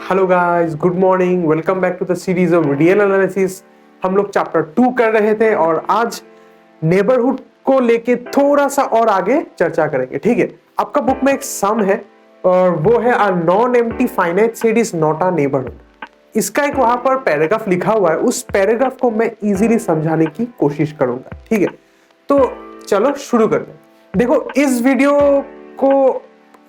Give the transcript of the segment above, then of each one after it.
Hello guys, good morning, welcome back to the series of real analysis. हम लोग chapter 2 कर रहे थे और आज नेबरहुड को लेके थोड़ा सा और आगे चर्चा करेंगे। ठीक है, आपका बुक में एक सम है और वो है a non empty finite set is not a neighbourhood. इसका एक वहां पर पैराग्राफ लिखा हुआ है, उस पैराग्राफ को मैं इजीली समझाने की कोशिश करूंगा। ठीक है, तो चलो शुरू करते हैं। देखो, इस वीडियो को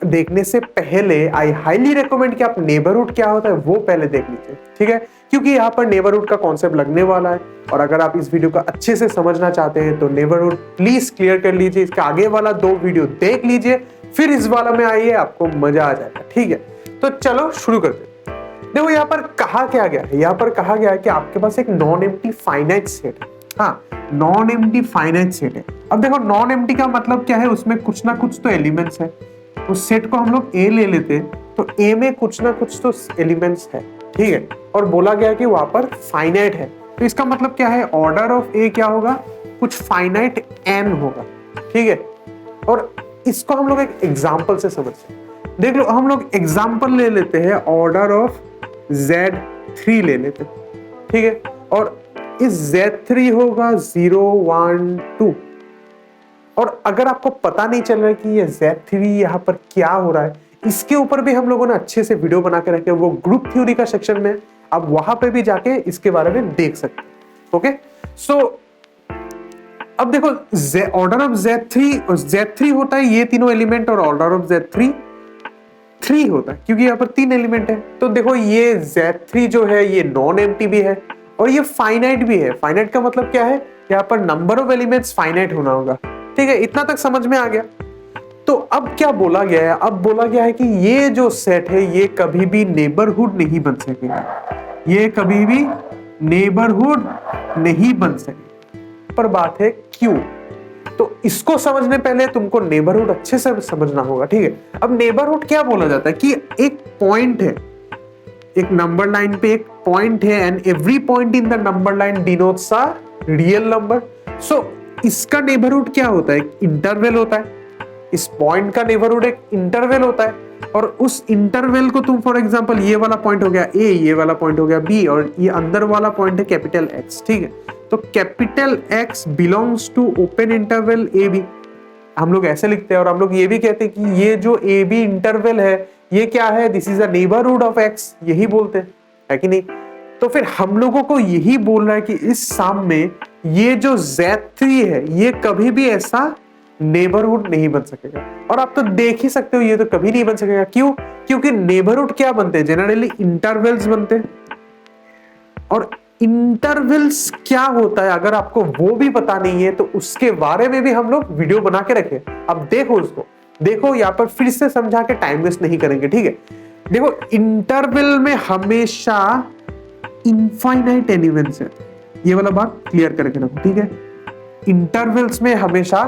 देखने से पहले आई हाईली रिकमेंड कि आप नेबरहुड क्या होता है वो पहले देख लीजिए। ठीक है, क्योंकि यहाँ पर नेबरहुड का कॉन्सेप्ट लगने वाला है और अगर आप इस वीडियो को अच्छे से समझना चाहते हैं तो नेबरहुड प्लीज क्लियर कर लीजिए। इसका आगे वाला 2 वीडियो देख लीजिए, फिर इस वाला में आइए, आपको मजा आ जाएगा। ठीक है, तो चलो शुरू करते हैं। देखो, यहाँ पर कहा क्या गया है, यहाँ पर कहा गया है कि आपके पास एक नॉन एम्प्टी फाइनाइट सेट है। हाँ, नॉन एम्प्टी फाइनाइट सेट है। अब देखो, नॉन एम्प्टी का मतलब क्या है, उसमें कुछ ना कुछ तो एलिमेंट्स है। उस सेट को हम लोग ए ले लेते तो ए में कुछ ना कुछ तो एलिमेंट्स है। ठीक है, और बोला गया कि वहां पर फाइनाइट है, तो इसका मतलब क्या है, ऑर्डर ऑफ ए क्या होगा, कुछ फाइनाइट एन होगा। ठीक है, और इसको हम लोग एक एग्जांपल से समझते हैं। देख लो, हम लोग एग्जांपल ले लेते हैं, ऑर्डर ऑफ Z3 ले लेते हैं। ठीक है, और इस Z3 होगा 0 1 2। और अगर आपको पता नहीं चल रहा है कि ये Z3 यहाँ पर क्या हो रहा है, इसके ऊपर भी हम लोगों ने अच्छे से वीडियो बना के रखे, वो ग्रुप थ्योरी का सेक्शन में, आप वहां पे भी जाके इसके बारे में देख सकते हैं। ओके, सो अब देखो, ऑर्डर ऑफ Z3 होता है ये तीनों एलिमेंट, और ऑर्डर ऑफ Z3 3 होता है क्योंकि यहाँ पर 3 एलिमेंट है। तो देखो, ये Z3 जो है ये नॉन एम्प्टी भी है और ये फाइनाइट भी है। फाइनाइट का मतलब क्या है, यहाँ पर नंबर ऑफ एलिमेंट्स फाइनाइट होना होगा। ठीक है, इतना तक समझ में आ गया। तो अब क्या बोला गया है, अब बोला गया है कि ये जो सेट है ये कभी भी नेबरहुड नहीं बन सकेगा, ये कभी भी नेबरहुड नहीं बन सकेगा। पर बात है क्यों, तो इसको समझने पहले तुमको नेबरहुड अच्छे से समझना होगा। ठीक है, अब नेबरहुड क्या बोला जाता है कि एक पॉइंट है, एक नंबर लाइन पे एक पॉइंट है, and every point in the number line denotes a real number. So इसका नेबरहुड क्या होता है, एक इंटरवल होता है। इस पॉइंट का नेबरहुड एक इंटरवल होता है, और उस इंटरवल को तुम फॉर एग्जांपल, ये वाला पॉइंट हो गया ए, ये वाला पॉइंट हो गया बी, और ये अंदर वाला पॉइंट है कैपिटल एक्स। ठीक है, तो capital X belongs to open interval A B, हम लोग ऐसे लिखते हैं। और हम लोग ये भी कहते हैं कि ये जो ए बी इंटरवल है ये क्या है, this is the neighbourhood of x, यही बोलते हैं, है कि नहीं। तो फिर हम लोगों को यही बोल रहा है कि इस सम में ये जो Z3 है ये कभी भी ऐसा नेबरहुड नहीं बन सकेगा। और आप तो देख ही सकते हो ये तो कभी नहीं बन सकेगा। क्यों, क्योंकि नेबरहुड क्या बनते हैं, जनरली इंटरवल्स बनते हैं। और इंटरवल्स क्या होता है अगर आपको वो भी पता नहीं है तो उसके बारे में भी हम लोग वीडियो बना के रखे। अब देखो, उसको देखो, यहाँ पर फिर से समझा के टाइम वेस्ट नहीं करेंगे। ठीक है, देखो, इंटरवल में हमेशा इनफाइनाइट एलिमेंट्स है, ये वाला बात क्लियर करके रखो। ठीक है, इंटरवल्स में हमेशा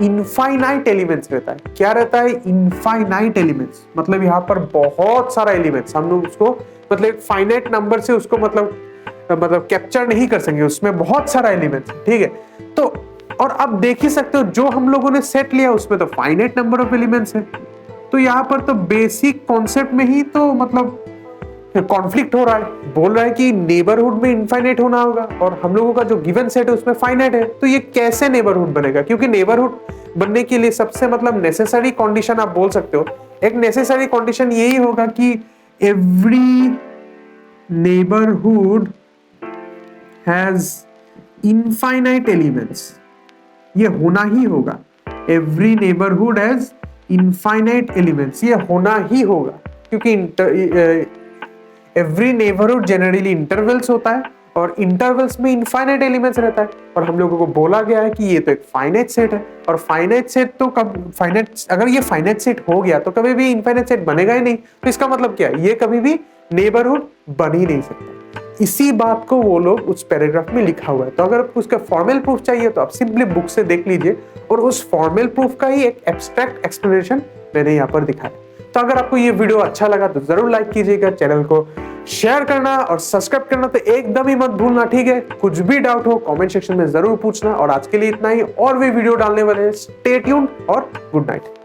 इनफाइनाइट एलिमेंट्स रहता है। क्या रहता है, इनफाइनाइट एलिमेंट्स, मतलब यहाँ पर बहुत सारा एलिमेंट्स, हम लोग उसको मतलब एक फाइनाइट नंबर से उसको मतलब कैप्चर नहीं कर सकेंगे, उसमें बहुत सारा एलिमेंट्स। ठीक है, तो और आप देख ही सकते हो जो हम लोगों ने सेट लिया उसमें तो फाइनाइट नंबर ऑफ एलिमेंट्स है। तो यहाँ पर तो बेसिक कॉन्सेप्ट में ही तो मतलब कॉन्फ्लिक्ट हो रहा है, बोल रहा है कि नेबरहुड में इनफाइनाइट होना होगा और हम लोगों का जो गिवन सेट है उसमें फाइनाइट है। तो ये कैसे नेबरहुड बनेगा, क्योंकि नेबरहुड बनने के लिए सबसे मतलब नेसेसरी कंडीशन आप बोल सकते हो, एक नेसेसरी कंडीशन यही होगा कि every neighbourhood has infinite elements, ये होना ही होगा। Every neighbourhood has infinite elements, ये होना ही होगा, क्योंकि एवरी नेबरहुड जनरली इंटरवल्स होता है और इंटरवल्स में इनफाइनाइट एलिमेंट्स रहता है। और हम लोगों को बोला गया है कि ये तो एक फाइनाइट सेट है, और फाइनाइट सेट तो कब फाइनाइट, अगर ये फाइनाइट सेट हो गया तो कभी भी इनफाइनाइट सेट बनेगा ही नहीं। तो इसका मतलब क्या है, ये कभी भी नेबरहुड बन ही नहीं सकता। इसी बात को वो लोग उस पैराग्राफ में लिखा हुआ है। तो अगर आपको उसका फॉर्मल प्रूफ चाहिए तो आप सिंपली बुक से देख लीजिए, और उस फॉर्मल प्रूफ का ही एक एब्स्ट्रैक्ट एक्सप्लेनेशन मैंने यहाँ पर दिखाया। तो अगर आपको ये वीडियो अच्छा लगा तो जरूर लाइक कीजिएगा, चैनल को शेयर करना और सब्सक्राइब करना तो एकदम ही मत भूलना। ठीक है, कुछ भी डाउट हो कमेंट सेक्शन में जरूर पूछना। और आज के लिए इतना ही, और भी वीडियो डालने वाले हैं। स्टे ट्यून्ड और गुड नाइट।